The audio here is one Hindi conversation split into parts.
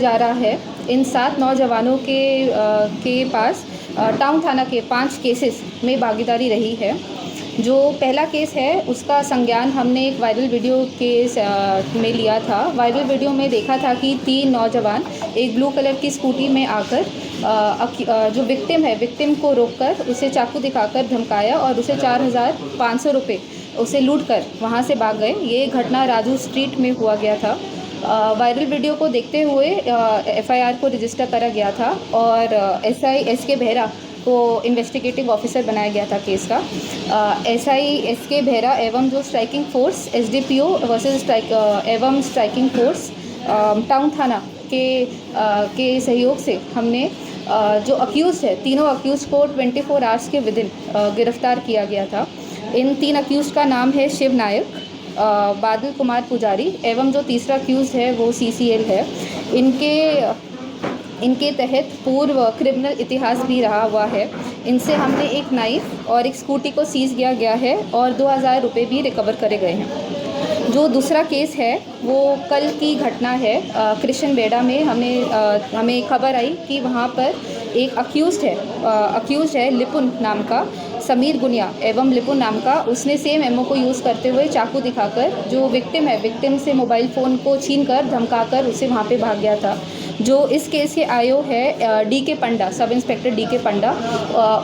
जा रहा है। इन 7 नौजवानों के पास टाउन थाना के 5 केसेस में भागीदारी रही है। जो पहला केस है उसका संज्ञान हमने एक वायरल वीडियो केस में लिया था। वायरल वीडियो में देखा था कि 3 नौजवान एक ब्लू कलर की स्कूटी में आकर जो विक्टिम को रोककर उसे चाकू दिखाकर धमकाया और उसे 4,500 रुपये उसे लूट कर वहाँ से भाग गए। ये घटना राजू स्ट्रीट में हुआ गया था। वायरल वीडियो को देखते हुए एफआईआर को रजिस्टर करा गया था और एसआई एसके बेहरा को इन्वेस्टिगेटिव ऑफिसर बनाया गया था केस का। एसआई एसके बेहरा एवं जो स्ट्राइकिंग फोर्स एसडीपीओ वर्सेस एवं स्ट्राइकिंग फोर्स टाउन थाना के सहयोग से हमने जो अक्यूज़ है, तीनों अक्यूज़ को 24 आवर्स के विदिन गिरफ्तार किया गया था। इन 3 अक्यूज़ का नाम है शिव नायक, बादल कुमार पुजारी एवं जो तीसरा अक्यूज़ है वो सीसीएल है। इनके तहत पूर्व क्रिमिनल इतिहास भी रहा हुआ है। इनसे हमने एक नाइफ और एक स्कूटी को सीज़ किया गया है और 2,000 रुपये भी रिकवर करे गए हैं। जो दूसरा केस है वो कल की घटना है। कृष्ण बेड़ा में हमें खबर आई कि वहाँ पर एक अक्यूज़ड है लिपुन नाम का, समीर गुनिया एवं लिपुन नाम का। उसने सेम एमओ को यूज़ करते हुए चाकू दिखाकर जो विक्टिम से मोबाइल फ़ोन को छीनकर धमकाकर उसे वहाँ पे भाग गया था। जो इस केस के आईओ है डीके पंडा, सब इंस्पेक्टर डीके पंडा,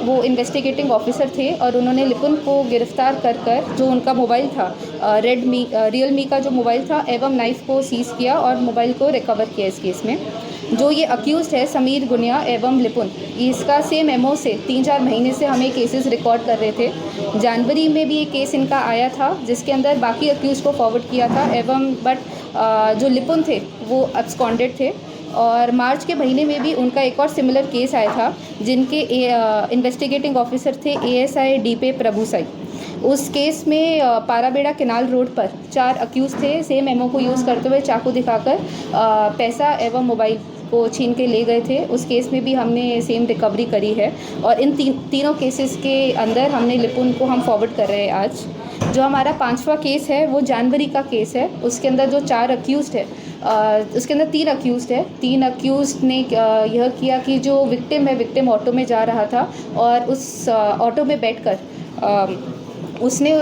वो इन्वेस्टिगेटिंग ऑफिसर थे और उन्होंने लिपुन को गिरफ्तार कर जो उनका मोबाइल था रियलमी का जो मोबाइल था एवं नाइफ को सीज़ किया और मोबाइल को रिकवर किया। इस केस में जो ये अक्यूज़ड है समीर गुनिया एवं लिपुन, इसका सेम एमओ से 3-4 महीने से हमें केसेस रिकॉर्ड कर रहे थे। जनवरी में भी एक केस इनका आया था जिसके अंदर बाकी अक्यूज़ को फॉरवर्ड किया था एवं जो लिपुन थे वो अब्सकॉन्डेड थे। और मार्च के महीने में भी उनका एक और सिमिलर केस आया था जिनके इन्वेस्टिगेटिंग ऑफिसर थे एएसआई डीपे प्रभुसाई। उस केस में पाराबेड़ा केनाल रोड पर 4 अक्यूज़ थे, सेम एमओ को यूज़ करते हुए चाकू दिखाकर पैसा एवं मोबाइल को छीन के ले गए थे। उस केस में भी हमने सेम रिकवरी करी है और इन तीनों केसेस के अंदर हमने लिपुन को हम फॉरवर्ड कर रहे हैं आज। जो हमारा 5वां केस है वो जनवरी का केस है। उसके अंदर जो 4 अक्यूज़ड है उसके अंदर 3 अक्यूज़ड है। 3 अक्यूज़ड ने यह किया कि जो विक्टिम ऑटो में जा रहा था और उस ऑटो में बैठकर उसने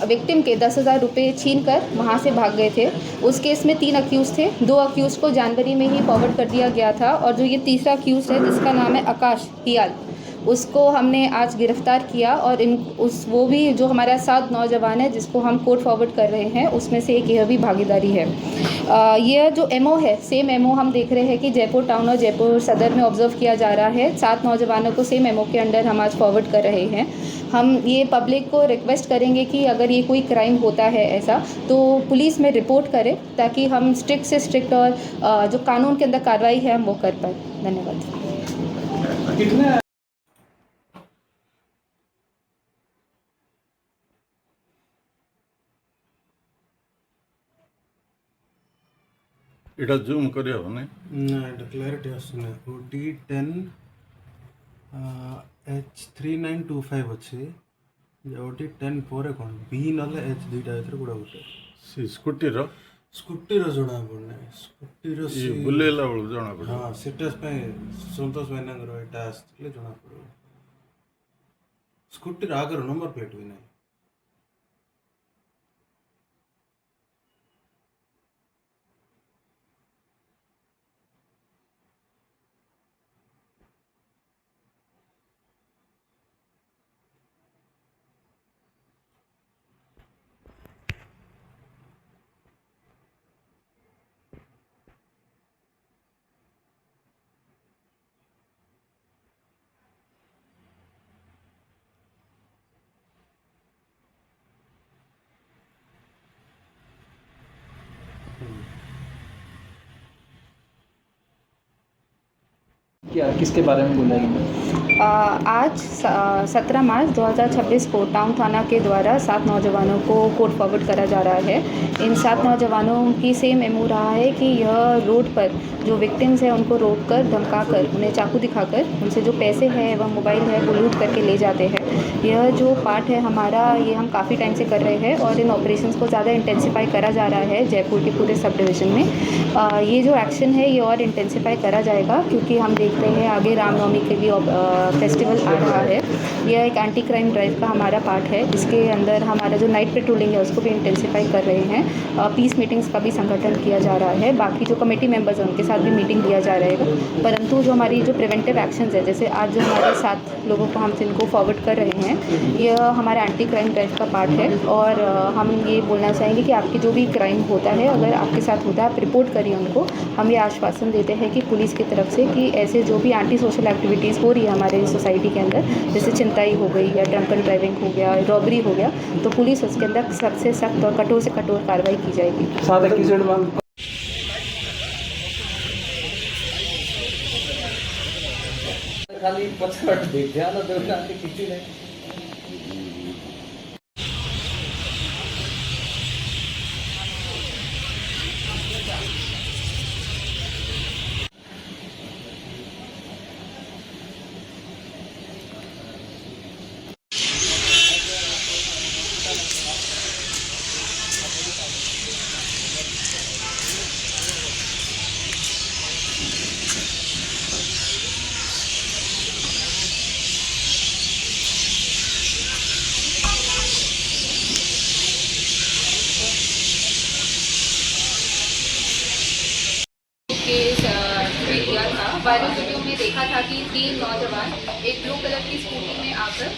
विक्टिम के 10,000 रुपये छीन कर वहाँ से भाग गए थे। उस केस में 3 अक्यूज़ थे। 2 अक्यूज़ को जनवरी में ही फॉरवर्ड कर दिया गया था और जो ये तीसरा अक्यूज़ है जिसका नाम है आकाश हियाल, उसको हमने आज गिरफ्तार किया और वो भी जो हमारा 7 नौजवान है जिसको हम कोर्ट फॉरवर्ड कर रहे हैं उसमें से एक यह भी भागीदारी है। यह जो एमओ है सेम एमओ हम देख रहे हैं कि जयपुर टाउन और जयपुर सदर में ऑब्जर्व किया जा रहा है। 7 नौजवानों को सेम एमओ के अंडर हम आज फॉरवर्ड कर रहे हैं। हम ये पब्लिक को रिक्वेस्ट करेंगे कि अगर ये कोई क्राइम होता है ऐसा तो पुलिस में रिपोर्ट करें ताकि हम स्ट्रिक्ट से स्ट्रिक्ट और जो कानून के अंदर कार्रवाई है हम वो कर पाए। धन्यवाद। এটা জুম করে হবে না না এটা ক্লারিটি আসছে না OT10 H3925 ଅଛି ଯେ OT10 ପରେ କ'ଣ B ନହେଲେ H ଦୁଇଟା ଭିତରେ କୋଉଟା ଗୋଟେ ସେ ସ୍କୁଟିର ସ୍କୁଟିର ଜଣା ପଡ଼ୁନି ସ୍କୁଟିର ବୁଲେଇଲା ବେଳକୁ ଜଣା ପଡ଼ିବ। ହଁ ସେଟା ପାଇଁ ସନ୍ତୋଷ ଭାଇନାଙ୍କର ଏଇଟା ଆସିଥିଲେ ଜଣା ପଡ଼ିବ। ସ୍କୁଟିର ଆଗର ନମ୍ବର ପ୍ଲେଟ୍ ବି ନାହିଁ। क्या किसके बारे में बोला गया? आज 17 मार्च 2026 को टाउन थाना के द्वारा 7 नौजवानों को कोर्ट फॉरवर्ड करा जा रहा है। इन 7 नौजवानों की सेम एमओ रहा है कि यह रोड पर जो विक्टिम्स हैं उनको रोककर, धमकाकर, उन्हें चाकू दिखाकर उनसे जो पैसे हैं एवं मोबाइल है वो लूट करके ले जाते हैं। यह जो पार्ट है हमारा, ये हम काफ़ी टाइम से कर रहे हैं और इन ऑपरेशंस को ज़्यादा इंटेंसिफाई करा जा रहा है जयपुर के पूरे सब डिवीज़न में। ये जो एक्शन है ये और इंटेंसिफाई करा जाएगा क्योंकि हम देखते हैं आगे रामनवमी के भी फेस्टिवल आ रहा है। यह एक एंटी क्राइम ड्राइव का हमारा पार्ट है। इसके अंदर हमारा जो नाइट पेट्रोलिंग है उसको भी इंटेंसिफाई कर रहे हैं। पीस मीटिंग्स का भी संगठन किया जा रहा है। बाकी जो कमेटी मेंबर्स हैं उनके साथ भी मीटिंग लिया जा रहेगा। परंतु जो हमारी जो प्रिवेंटिव एक्शंस है, जैसे आज जो हमारे 7 लोगों को हम जिनको फॉरवर्ड कर रहे हैं, यह हमारा एंटी क्राइम ड्राइव का पार्ट है। और हम ये बोलना चाहेंगे कि आपकी जो भी क्राइम होता है, अगर आपके साथ होता है, आप रिपोर्ट करिए उनको। हम ये आश्वासन देते हैं कि पुलिस की तरफ से कि ऐसे जो भी एंटी सोशल एक्टिविटीज़ हो रही है हमारे सोसाइटी के अंदर, जैसे छिनताई हो गई या ड्रंकन ड्राइविंग हो गया, रॉबरी हो गया, तो पुलिस उसके अंदर सबसे सख्त और कठोर से कठोर कार्रवाई की जाएगी। साथ एक्यूजेड मैम खाली पछाड़ दे, ध्यान दो किसी ने किया था। वायरल वीडियो में देखा था कि 3 नौजवान एक ब्लू कलर की स्कूटी में आकर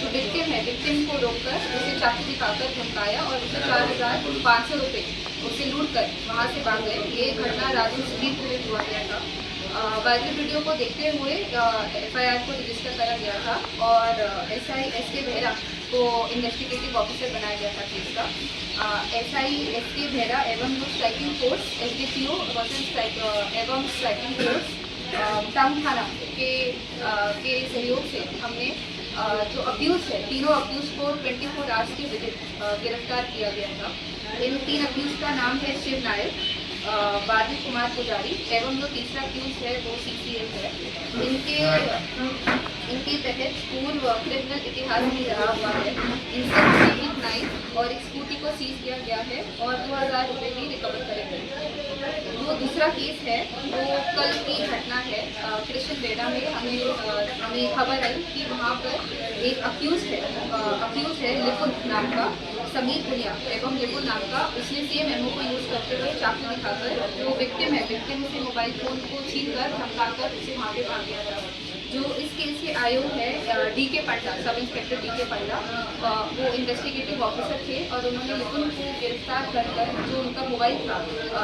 जो विक्टिम है, विक्टिम को रोककर उसे चाकू दिखाकर धमकाया और उसे 4,500 रुपये उसे लूट कर वहाँ से भाग गए। ये घटना राजू स्ट्रीट में हुआ गया था। वायरल वीडियो को देखते हुए FIR को रजिस्टर करा गया था और SI SK बेहरा को इन्वेस्टिगेटिव ऑफिसर बनाया गया था केस का। SI SK बेहरा एवं स्ट्राइकिंग फोर्स SDPO एवं स्ट्राइकिंग फोर्स टाउन थाना के सहयोग से हमने जो अब्यूज़ है, तीनों अब्यूज़ को 24 आवर्स के विदिन गिरफ्तार किया गया था। इन 3 अब्यूज़ का नाम है शिव नायक, बादल कुमार पुजारी एवं जो तीसरा अक्यूज है वो CCF है। इनके तहत पूर्व क्रिमिनल इतिहास भी रहा हुआ है। इनसे हमें एक नाइफ और एक स्कूटी को सीज किया गया है और 2,000 रुपये भी रिकवर करे गए। जो दूसरा केस है वो कल की घटना है। कृष्ण बेड़ा में हमें खबर आई कि वहाँ पर एक अक्यूज है लिपुन नाम का, समीर पुनिया एवं लिपुन नाम का। उसने सेम एमओ को यूज़ करते हुए चाकू दिखाकर जो विक्टिम से मोबाइल फ़ोन को छीनकर धमकाकर उसे वहाँ पे भाग गया था। जो इस केस के आयोग है DK पंडा, सब इंस्पेक्टर DK पंडा, वो इन्वेस्टिगेटिव ऑफिसर थे और उन्होंने लिपुन को गिरफ्तार कर जो उनका मोबाइल था,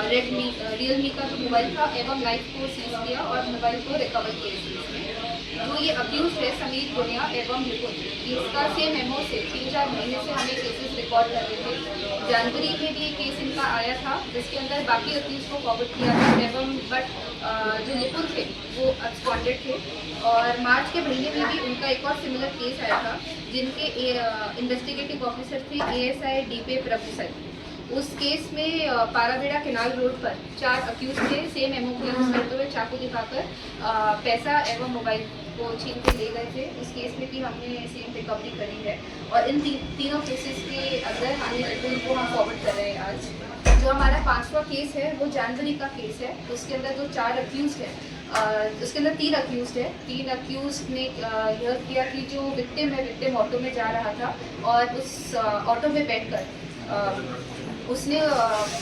रियलमी का जो मोबाइल था एवं नाइफ को सीज किया और मोबाइल को रिकवर किया। जो ये अब्यूज है समीर पुनिया एवं लिपुन, इसका सेम एमओ से 3-4 महीने से हमें केसेस रिकॉर्ड कर रहे थे। जनवरी में भी एक केस इनका आया था जिसके अंदर बाकी अब्यूज को फॉरवर्ड किया था एवं बट जो लिपुन थे वो अब्सकॉन्डेड थे। और मार्च के महीने में भी उनका एक और सिमिलर केस आया था जिनके इन्वेस्टिगेटिव ऑफिसर थे ASI DP प्रभु सर। उस केस में पाराबेड़ा केनाल रोड पर 4 अक्यूज थे, सेम एमओ को यूज करते हुए चाकू दिखाकर पैसा एवं मोबाइल को छीन के ले गए थे। उस केस में भी हमने सेम रिकवरी करी है और इन तीनों केसेस के अंदर हमने हम फॉरवर्ड कर रहे हैं आज। जो हमारा 5वां केस है वो जनवरी का केस है। उसके अंदर जो 4 अक्यूज है, उसके अंदर 3 अक्यूज है। 3 अक्यूज ने यह किया कि जो विक्टिम ऑटो में जा रहा था और उस ऑटो में बैठकर उसने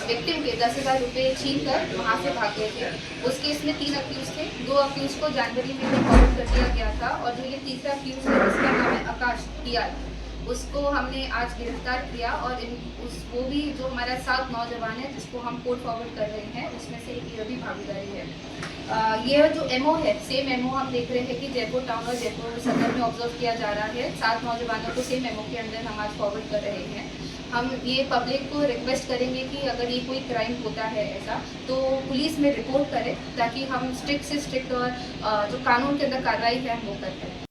विक्टिम के 10,000 रुपये छीन कर वहाँ से भाग गए थे। उस केस में 3 अक्यूज थे। 2 अक्यूज को जनवरी में भी फॉरवर्ड कर दिया गया था और जो ये तीसरा अक्यूज है जिसका नाम है आकाश PR, उसको हमने आज गिरफ्तार किया और वो भी जो हमारा 7 नौजवान है जिसको हम कोर्ट फॉरवर्ड कर रहे हैं, उसमें से एक यह भी भागीदारी है। यह जो एमओ है, सेम एमओ हम देख रहे हैं कि जयपुर टाउन और जयपुर सदर में ऑब्जर्व किया जा रहा है। 7 नौजवानों को सेम एमओ के अंदर हम आज फॉरवर्ड कर रहे हैं। हम ये पब्लिक को रिक्वेस्ट करेंगे कि अगर ये कोई क्राइम होता है ऐसा तो पुलिस में रिपोर्ट करें, ताकि हम स्ट्रिक्ट से स्ट्रिक्ट और जो कानून के अंदर कार्रवाई है वो करते हैं।